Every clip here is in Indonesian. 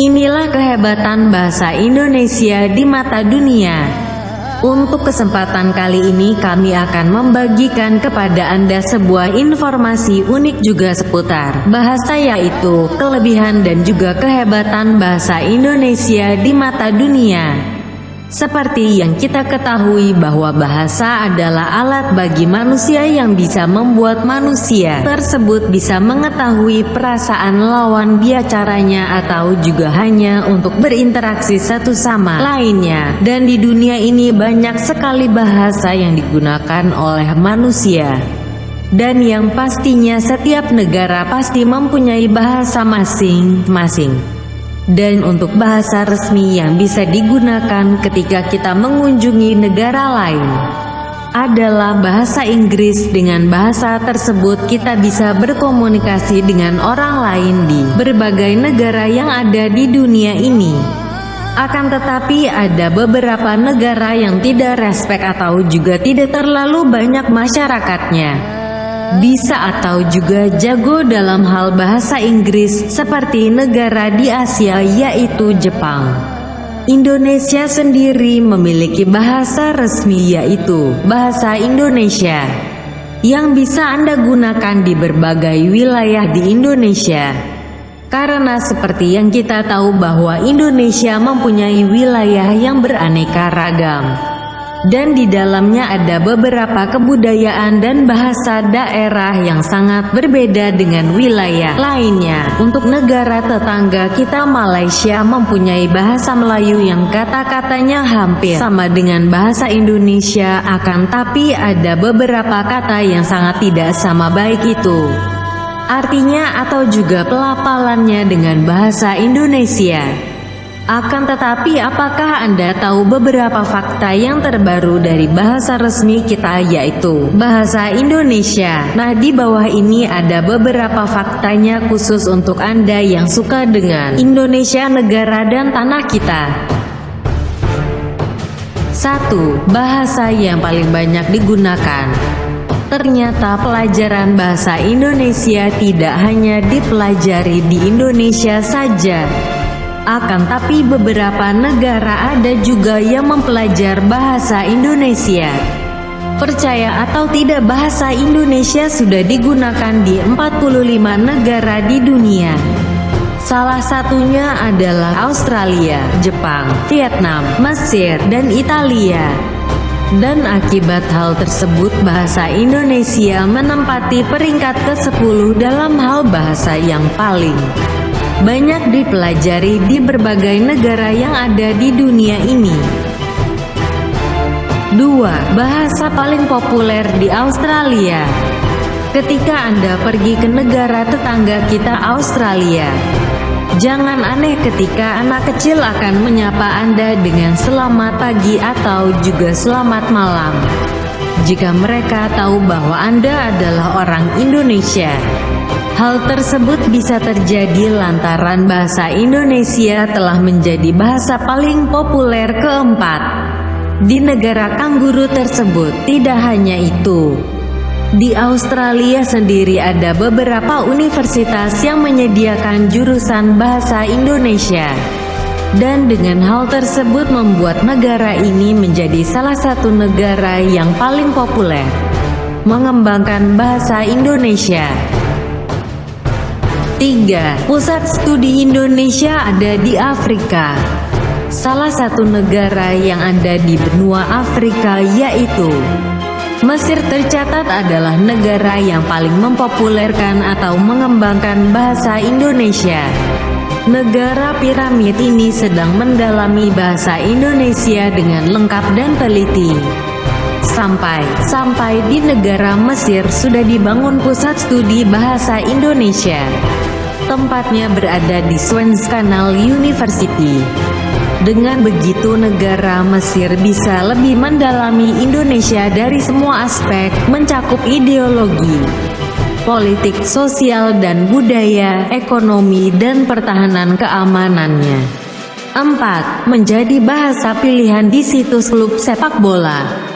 Inilah kehebatan bahasa Indonesia di mata dunia. Untuk kesempatan kali ini kami akan membagikan kepada Anda sebuah informasi unik juga seputar bahasa, yaitu kelebihan dan juga kehebatan bahasa Indonesia di mata dunia. Seperti yang kita ketahui bahwa bahasa adalah alat bagi manusia yang bisa membuat manusia tersebut bisa mengetahui perasaan lawan bicaranya atau juga hanya untuk berinteraksi satu sama lainnya. Dan di dunia ini banyak sekali bahasa yang digunakan oleh manusia. Dan yang pastinya setiap negara pasti mempunyai bahasa masing-masing. Dan untuk bahasa resmi yang bisa digunakan ketika kita mengunjungi negara lain adalah bahasa Inggris. Dengan bahasa tersebut kita bisa berkomunikasi dengan orang lain di berbagai negara yang ada di dunia ini. Akan tetapi ada beberapa negara yang tidak respek atau juga tidak terlalu banyak masyarakatnya bisa atau juga jago dalam hal bahasa Inggris, seperti negara di Asia yaitu Jepang. Indonesia sendiri memiliki bahasa resmi yaitu bahasa Indonesia yang bisa Anda gunakan di berbagai wilayah di Indonesia. Karena seperti yang kita tahu bahwa Indonesia mempunyai wilayah yang beraneka ragam. Dan di dalamnya ada beberapa kebudayaan dan bahasa daerah yang sangat berbeda dengan wilayah lainnya. Untuk negara tetangga kita Malaysia mempunyai bahasa Melayu yang kata-katanya hampir sama dengan bahasa Indonesia, akan tapi ada beberapa kata yang sangat tidak sama, baik itu artinya atau juga pelafalannya dengan bahasa Indonesia. Akan tetapi apakah Anda tahu beberapa fakta yang terbaru dari bahasa resmi kita yaitu bahasa Indonesia? Nah, di bawah ini ada beberapa faktanya khusus untuk Anda yang suka dengan Indonesia, negara dan tanah kita. 1. Bahasa yang paling banyak digunakan. Ternyata pelajaran bahasa Indonesia tidak hanya dipelajari di Indonesia saja. Akan tapi beberapa negara ada juga yang mempelajari bahasa Indonesia. Percaya atau tidak, bahasa Indonesia sudah digunakan di 45 negara di dunia. Salah satunya adalah Australia, Jepang, Vietnam, Mesir, dan Italia. Dan akibat hal tersebut bahasa Indonesia menempati peringkat ke-10 dalam hal bahasa yang paling banyak dipelajari di berbagai negara yang ada di dunia ini. 2. Bahasa paling populer di Australia. Ketika Anda pergi ke negara tetangga kita Australia, jangan aneh ketika anak kecil akan menyapa Anda dengan selamat pagi atau juga selamat malam, jika mereka tahu bahwa Anda adalah orang Indonesia. Hal tersebut bisa terjadi lantaran bahasa Indonesia telah menjadi bahasa paling populer keempat di negara kanguru tersebut. Tidak hanya itu, di Australia sendiri ada beberapa universitas yang menyediakan jurusan bahasa Indonesia. Dan dengan hal tersebut membuat negara ini menjadi salah satu negara yang paling populer mengembangkan bahasa Indonesia. 3. Pusat studi Indonesia ada di Afrika. Salah satu negara yang ada di benua Afrika yaitu Mesir tercatat adalah negara yang paling mempopulerkan atau mengembangkan bahasa Indonesia. Negara piramid ini sedang mendalami bahasa Indonesia dengan lengkap dan teliti. Sampai di negara Mesir sudah dibangun pusat studi bahasa Indonesia. Tempatnya berada di Suez Canal University. Dengan begitu negara Mesir bisa lebih mendalami Indonesia dari semua aspek, mencakup ideologi, politik, sosial dan budaya, ekonomi dan pertahanan keamanannya. 4. Menjadi bahasa pilihan di situs klub sepak bola.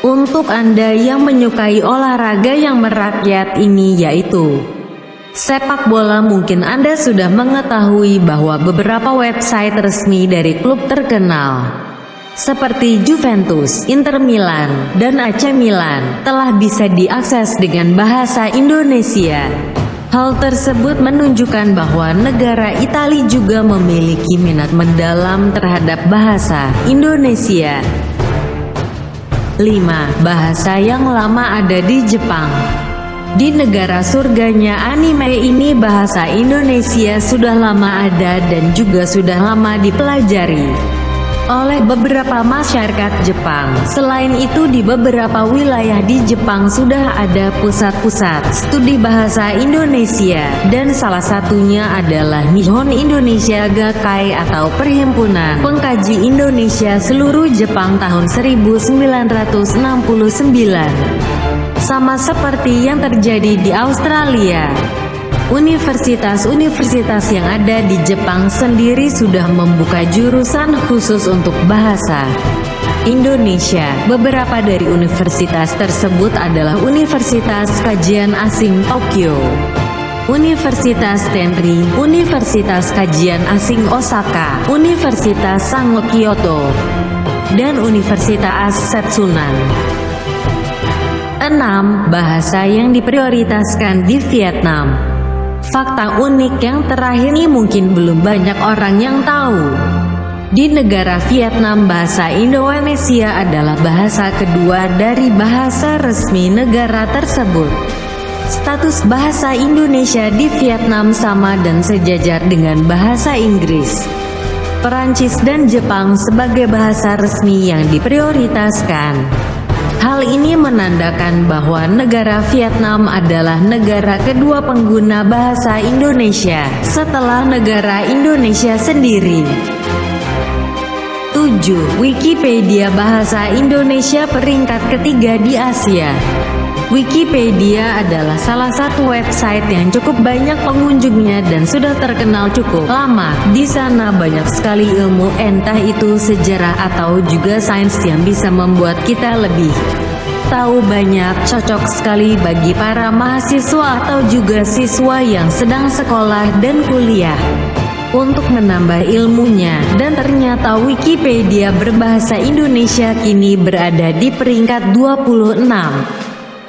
Untuk Anda yang menyukai olahraga yang merakyat ini yaitu sepak bola. Mungkin Anda sudah mengetahui bahwa beberapa website resmi dari klub terkenal seperti Juventus, Inter Milan, dan AC Milan telah bisa diakses dengan bahasa Indonesia. Hal tersebut menunjukkan bahwa negara Italia juga memiliki minat mendalam terhadap bahasa Indonesia. 5. Bahasa yang lama ada di Jepang. Di negara surganya anime ini, bahasa Indonesia sudah lama ada dan juga sudah lama dipelajari oleh beberapa masyarakat Jepang. Selain itu, di beberapa wilayah di Jepang sudah ada pusat-pusat studi bahasa Indonesia, dan salah satunya adalah Nihon Indonesia Gakkai atau Perhimpunan Pengkaji Indonesia Seluruh Jepang tahun 1969. Sama seperti yang terjadi di Australia, universitas-universitas yang ada di Jepang sendiri sudah membuka jurusan khusus untuk bahasa Indonesia. Beberapa dari universitas tersebut adalah Universitas Kajian Asing Tokyo, Universitas Tenri, Universitas Kajian Asing Osaka, Universitas Sango Kyoto, dan Universitas Setsunan. 6. Bahasa yang diprioritaskan di Vietnam. Fakta unik yang terakhir ini mungkin belum banyak orang yang tahu. Di negara Vietnam, bahasa Indonesia adalah bahasa kedua dari bahasa resmi negara tersebut. Status bahasa Indonesia di Vietnam sama dan sejajar dengan bahasa Inggris, Perancis, dan Jepang sebagai bahasa resmi yang diprioritaskan. Hal ini menandakan bahwa negara Vietnam adalah negara kedua pengguna bahasa Indonesia setelah negara Indonesia sendiri. 7. Wikipedia Bahasa Indonesia peringkat ketiga di Asia. Wikipedia adalah salah satu website yang cukup banyak pengunjungnya dan sudah terkenal cukup lama. Di sana banyak sekali ilmu, entah itu sejarah atau juga sains, yang bisa membuat kita lebih tahu banyak. Cocok sekali bagi para mahasiswa atau juga siswa yang sedang sekolah dan kuliah untuk menambah ilmunya. Dan ternyata Wikipedia berbahasa Indonesia kini berada di peringkat 26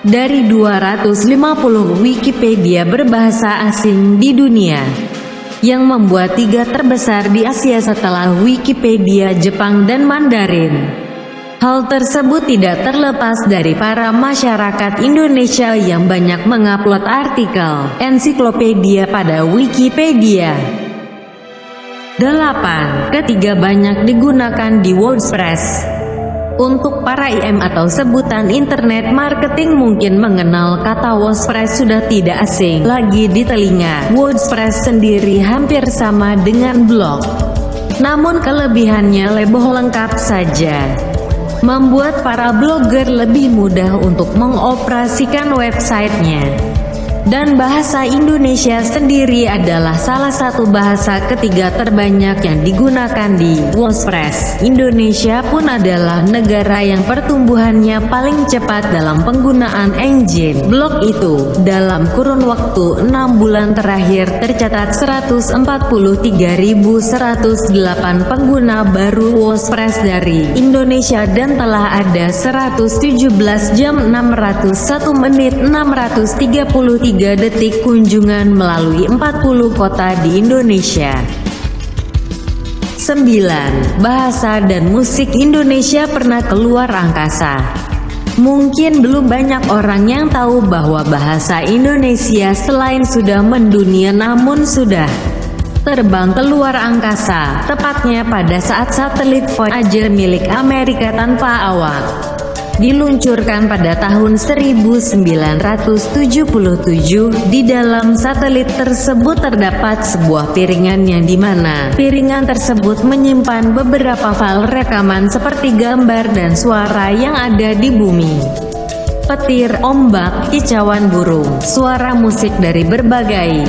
dari 250 Wikipedia berbahasa asing di dunia, yang membuat 3 terbesar di Asia setelah Wikipedia Jepang dan Mandarin. Hal tersebut tidak terlepas dari para masyarakat Indonesia yang banyak mengupload artikel ensiklopedia pada Wikipedia. 8. Ketiga banyak digunakan di WordPress. Untuk para IM atau sebutan internet marketing mungkin mengenal kata WordPress sudah tidak asing lagi di telinga. WordPress sendiri hampir sama dengan blog, namun kelebihannya lebih lengkap saja, membuat para blogger lebih mudah untuk mengoperasikan websitenya. Dan bahasa Indonesia sendiri adalah salah satu bahasa ketiga terbanyak yang digunakan di WordPress. Indonesia pun adalah negara yang pertumbuhannya paling cepat dalam penggunaan engine blog itu. Dalam kurun waktu 6 bulan terakhir tercatat 143.108 pengguna baru WordPress dari Indonesia, dan telah ada 117 jam 601 menit 633 detik kunjungan melalui 40 kota di Indonesia. 9. Bahasa dan musik Indonesia pernah keluar angkasa. Mungkin belum banyak orang yang tahu bahwa bahasa Indonesia selain sudah mendunia namun sudah terbang keluar angkasa, tepatnya pada saat satelit Voyager milik Amerika tanpa awak diluncurkan pada tahun 1977. Di dalam satelit tersebut terdapat sebuah piringan yang dimana piringan tersebut menyimpan beberapa file rekaman seperti gambar dan suara yang ada di bumi, petir, ombak, kicauan burung, suara musik dari berbagai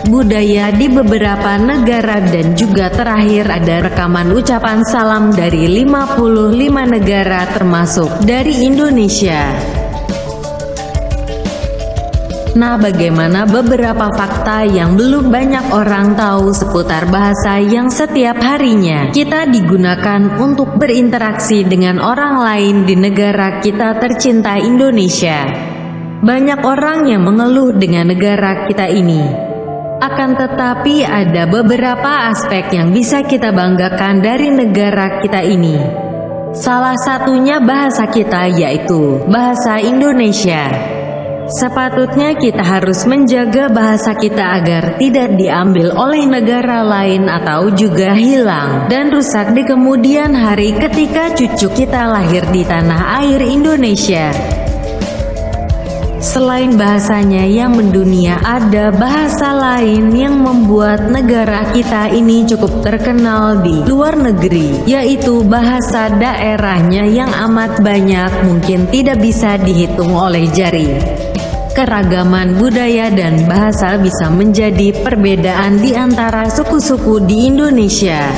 budaya di beberapa negara, dan juga terakhir ada rekaman ucapan salam dari 55 negara termasuk dari Indonesia. Nah, bagaimana beberapa fakta yang belum banyak orang tahu seputar bahasa yang setiap harinya kita digunakan untuk berinteraksi dengan orang lain di negara kita tercinta Indonesia? Banyak orang yang mengeluh dengan negara kita ini. Akan tetapi ada beberapa aspek yang bisa kita banggakan dari negara kita ini. Salah satunya bahasa kita, yaitu bahasa Indonesia. Sepatutnya kita harus menjaga bahasa kita agar tidak diambil oleh negara lain atau juga hilang dan rusak di kemudian hari ketika cucu kita lahir di tanah air Indonesia. Selain bahasanya yang mendunia, ada bahasa lain yang membuat negara kita ini cukup terkenal di luar negeri, yaitu bahasa daerahnya yang amat banyak, mungkin tidak bisa dihitung oleh jari. Keragaman budaya dan bahasa bisa menjadi perbedaan di antara suku-suku di Indonesia.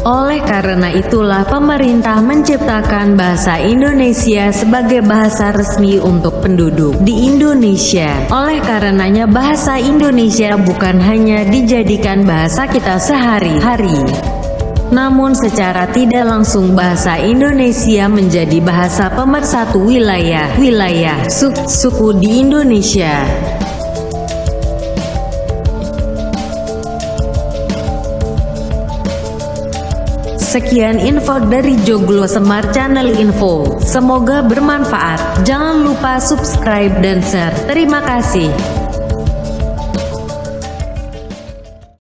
Oleh karena itulah pemerintah menciptakan bahasa Indonesia sebagai bahasa resmi untuk penduduk di Indonesia. Oleh karenanya bahasa Indonesia bukan hanya dijadikan bahasa kita sehari-hari, namun secara tidak langsung bahasa Indonesia menjadi bahasa pemersatu wilayah suku di Indonesia. Sekian info dari Joglo Semar Channel Info. Semoga bermanfaat. Jangan lupa subscribe dan share. Terima kasih.